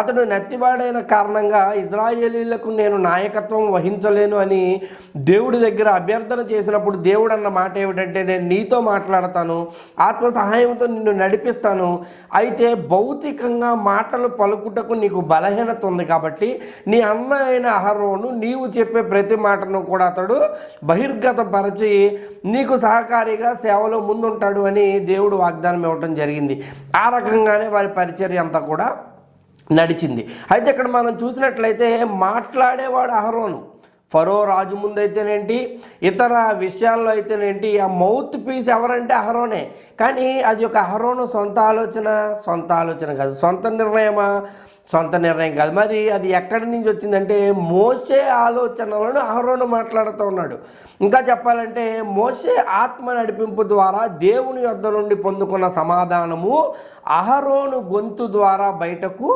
అతడు నత్తివాడైన కారణంగా ఇజ్రాయేలీలకు నేను నాయకత్వం వహించలేను అని దేవుడి దగ్గర అభ్యర్థన చేసినప్పుడు దేవుడు అన్న మాట ఏమిటంటే, నేను నీతో మాట్లాడతాను, ఆత్మ సహాయంతో నిన్ను నడిపిస్తాను, అయితే భౌతికంగా మాటలు పలుకుటకు నీకు బలహీనత ఉంది కాబట్టి నీ అన్న అయిన అహరోను నీవు చెప్పే ప్రతి మాటను కూడా అతడు బహిర్గతపరచి నీకు సహకారిగా సేవలో ముందుంటాడు అని దేవుడు వాగ్దానం ఇవ్వటం జరిగింది. ఆ రకంగానే వారి పరిచర్య అంతా కూడా నడిచింది. అయితే ఇక్కడ మనం చూసినట్లయితే మాట్లాడేవాడు అహరోను. ఫరో రాజు ముందైతేనేంటి, ఇతర విషయాల్లో అయితేనేంటి, ఆ మౌత్ పీస్ ఎవరంటే అహరోనే. కానీ అది ఒక అహరోను సొంత ఆలోచన కాదు, సొంత నిర్ణయం కాదు. మరి అది ఎక్కడి నుంచి వచ్చిందంటే మోషే ఆలోచనలను అహరోను మాట్లాడుతూ ఉన్నాడు. ఇంకా చెప్పాలంటే మోషే ఆత్మ నడిపింపు ద్వారా దేవుని యొద్ద నుండి పొందుకున్న సమాధానము అహరోను గొంతు ద్వారా బయటకు